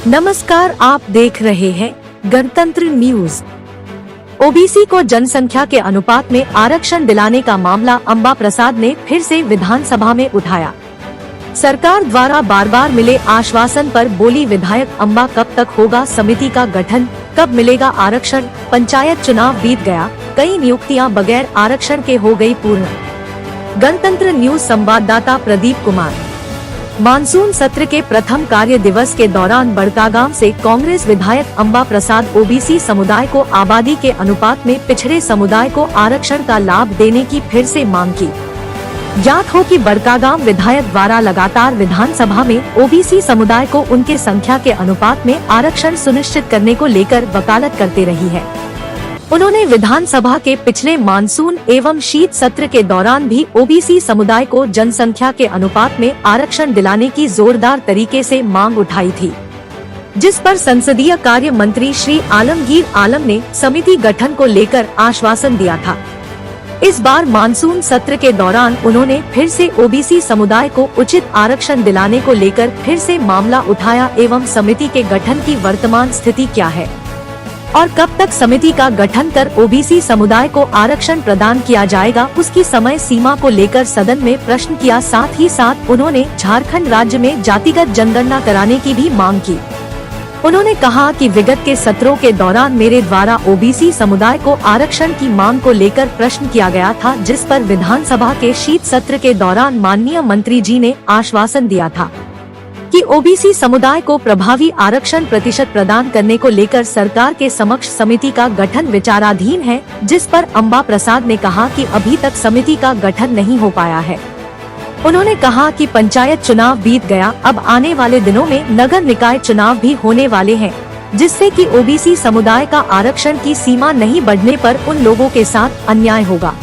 नमस्कार, आप देख रहे हैं गणतंत्र न्यूज। ओबीसी को जनसंख्या के अनुपात में आरक्षण दिलाने का मामला अंबा प्रसाद ने फिर से विधानसभा में उठाया। सरकार द्वारा बार बार मिले आश्वासन पर बोली विधायक अंबा, कब तक होगा समिति का गठन, कब मिलेगा आरक्षण। पंचायत चुनाव बीत गया, कई नियुक्तियां बगैर आरक्षण के हो गई पूर्ण। गणतंत्र न्यूज संवाददाता प्रदीप कुमार। मानसून सत्र के प्रथम कार्य दिवस के दौरान बड़कागांव से कांग्रेस विधायक अंबा प्रसाद ओबीसी समुदाय को आबादी के अनुपात में पिछड़े समुदाय को आरक्षण का लाभ देने की फिर से मांग की। ज्ञात हो कि बड़कागांव विधायक द्वारा लगातार विधानसभा में ओबीसी समुदाय को उनके संख्या के अनुपात में आरक्षण सुनिश्चित करने को लेकर वकालत करते रही है। उन्होंने विधानसभा के पिछले मानसून एवं शीत सत्र के दौरान भी ओबीसी समुदाय को जनसंख्या के अनुपात में आरक्षण दिलाने की जोरदार तरीके से मांग उठाई थी, जिस पर संसदीय कार्य मंत्री श्री आलमगीर आलम ने समिति गठन को लेकर आश्वासन दिया था। इस बार मानसून सत्र के दौरान उन्होंने फिर से ओबीसी समुदाय को उचित आरक्षण दिलाने को लेकर फिर से मामला उठाया एवं समिति के गठन की वर्तमान स्थिति क्या है और कब तक समिति का गठन कर ओबीसी समुदाय को आरक्षण प्रदान किया जाएगा, उसकी समय सीमा को लेकर सदन में प्रश्न किया। साथ ही साथ उन्होंने झारखंड राज्य में जातिगत जनगणना कराने की भी मांग की। उन्होंने कहा कि विगत के सत्रों के दौरान मेरे द्वारा ओबीसी समुदाय को आरक्षण की मांग को लेकर प्रश्न किया गया था, जिस पर विधानसभा के शीत सत्र के दौरान माननीय मंत्री जी ने आश्वासन दिया था कि ओबीसी समुदाय को प्रभावी आरक्षण प्रतिशत प्रदान करने को लेकर सरकार के समक्ष समिति का गठन विचाराधीन है, जिस पर अंबा प्रसाद ने कहा कि अभी तक समिति का गठन नहीं हो पाया है। उन्होंने कहा कि पंचायत चुनाव बीत गया, अब आने वाले दिनों में नगर निकाय चुनाव भी होने वाले हैं, जिससे कि ओबीसी समुदाय का आरक्षण की सीमा नहीं बढ़ने पर उन लोगों के साथ अन्याय होगा।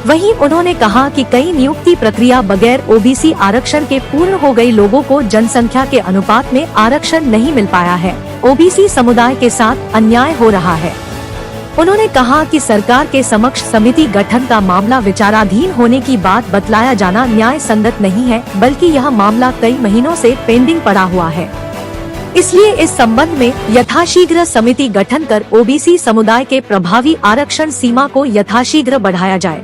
वहीं उन्होंने कहा कि कई नियुक्ति प्रक्रिया बगैर ओबीसी आरक्षण के पूर्ण हो गई लोगों को जनसंख्या के अनुपात में आरक्षण नहीं मिल पाया है, ओबीसी समुदाय के साथ अन्याय हो रहा है। उन्होंने कहा कि सरकार के समक्ष समिति गठन का मामला विचाराधीन होने की बात बतलाया जाना न्याय संगत नहीं है, बल्कि यह मामला कई महीनों से पेंडिंग पड़ा हुआ है। इसलिए इस संबंध में यथाशीघ्र समिति गठन कर ओबीसी समुदाय के प्रभावी आरक्षण सीमा को यथाशीघ्र बढ़ाया जाए।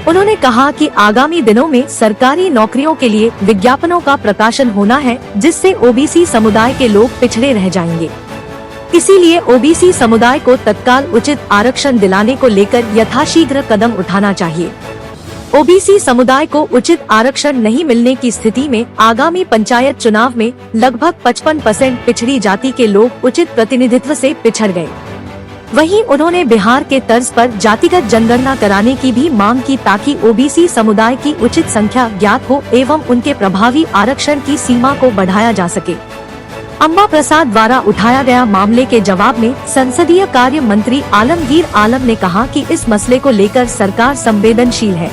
उन्होंने कहा कि आगामी दिनों में सरकारी नौकरियों के लिए विज्ञापनों का प्रकाशन होना है, जिससे ओबीसी समुदाय के लोग पिछड़े रह जाएंगे। इसीलिए ओबीसी समुदाय को तत्काल उचित आरक्षण दिलाने को लेकर यथाशीघ्र कदम उठाना चाहिए। ओबीसी समुदाय को उचित आरक्षण नहीं मिलने की स्थिति में आगामी पंचायत चुनाव में लगभग 55% पिछड़ी जाति के लोग उचित प्रतिनिधित्व से पिछड़ गए। वहीं उन्होंने बिहार के तर्ज पर जातिगत जनगणना कराने की भी मांग की, ताकि ओबीसी समुदाय की उचित संख्या ज्ञात हो एवं उनके प्रभावी आरक्षण की सीमा को बढ़ाया जा सके। अंबा प्रसाद द्वारा उठाया गया मामले के जवाब में संसदीय कार्य मंत्री आलमगीर आलम ने कहा कि इस मसले को लेकर सरकार संवेदनशील है,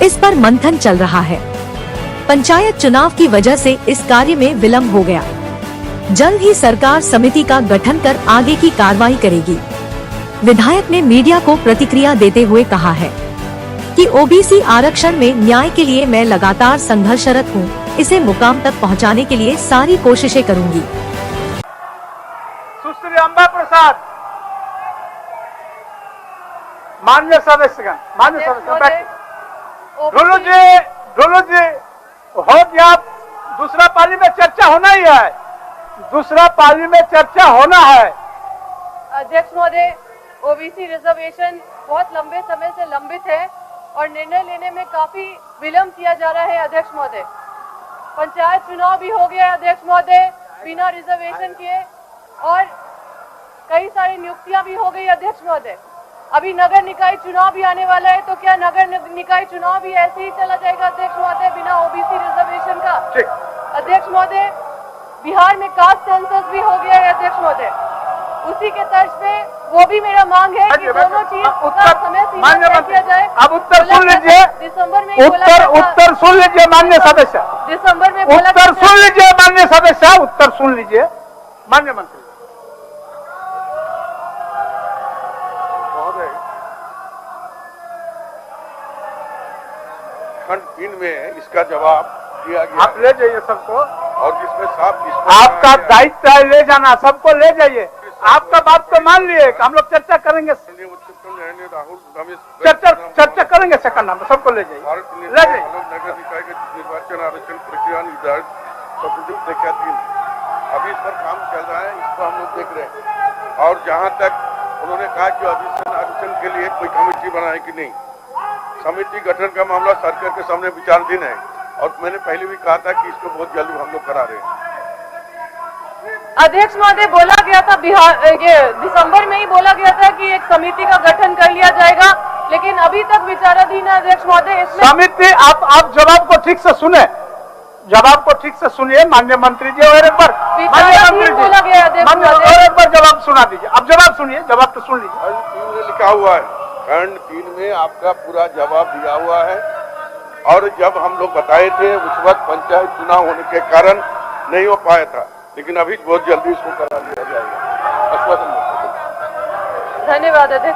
इस पर मंथन चल रहा है। पंचायत चुनाव की वजह से इस कार्य में विलम्ब हो गया। जल्द ही सरकार समिति का गठन कर आगे की कार्रवाई करेगी। विधायक ने मीडिया को प्रतिक्रिया देते हुए कहा है कि ओबीसी आरक्षण में न्याय के लिए मैं लगातार संघर्षरत हूं, इसे मुकाम तक पहुंचाने के लिए सारी कोशिशें करूंगी। सुश्री अंबा प्रसाद, माननीय सदस्यगण, ढोलू जी हो गया। दूसरा पाली में चर्चा होना ही है, दूसरा पाली में चर्चा होना है। अध्यक्ष महोदय, ओबीसी रिजर्वेशन बहुत लंबे समय से लंबित है और निर्णय लेने में काफी विलंब किया जा रहा है। अध्यक्ष महोदय, पंचायत चुनाव भी हो गया है अध्यक्ष महोदय बिना रिजर्वेशन किए, और कई सारी नियुक्तियां भी हो गई अध्यक्ष महोदय। अभी नगर निकाय चुनाव भी आने वाला है, तो क्या नगर निकाय चुनाव भी ऐसे ही चला जाएगा अध्यक्ष महोदय बिना ओबीसी रिजर्वेशन का? अध्यक्ष महोदय, बिहार में कास्ट सेंसस भी हो गया है अध्यक्ष महोदय, उसी के तर्ज पे वो भी मेरा मांग है कि दोनों चीज का समय सीमा तय किया जाए। अब उत्तर सुन लीजिए, दिसंबर में उत्तर सुन लीजिए माननीय सदस्य, दिसंबर में उत्तर सुन लीजिए माननीय सदस्य, उत्तर सुन लीजिए माननीय मंत्री। खंड 3 में इसका जवाब दिया गया। आप ले जाइए सबको। और जिसमें साफ आपका दायित्व है ले जाना, सबको ले जाइए। आपका बात तो मान लिए, हम लोग चर्चा करेंगे, राहुल रमेश चर्चा करेंगे सेकंड नंबर, सबको ले जाइए, ले जाइए। नगर निकाय के निर्वाचन आरक्षण प्रक्रिया निर्धारित संख्या 3 अभी इस पर काम चल रहा है, इसको हम लोग देख रहे हैं। और जहां तक उन्होंने कहा कि आरक्षण के लिए कोई कमेटी बनाए कि नहीं, समिति गठन का मामला सरकार के सामने विचाराधीन है और मैंने पहले भी कहा था कि इसको बहुत जल्दी हम लोग करा रहे हैं। अध्यक्ष महोदय, बोला गया था ये दिसंबर में ही बोला गया था कि एक समिति का गठन कर लिया जाएगा, लेकिन अभी तक विचाराधीन है अध्यक्ष महोदय। इसमें समिति आप जवाब को ठीक से सुने, जवाब को ठीक से सुनिए माननीय मंत्री जी, और एक बार माननीय मंत्री जी और एक बार जवाब सुना दीजिए। अब जवाब सुनिए, जवाब तो सुन लीजिए। खंड 3 में लिखा हुआ है, खंड 3 में आपका पूरा जवाब दिया हुआ है। और जब हम लोग बताए थे उस वक्त पंचायत चुनाव होने के कारण नहीं हो पाया था, लेकिन अभी बहुत जल्दी इसको करा लिया जाएगा। धन्यवाद अध्यक्ष।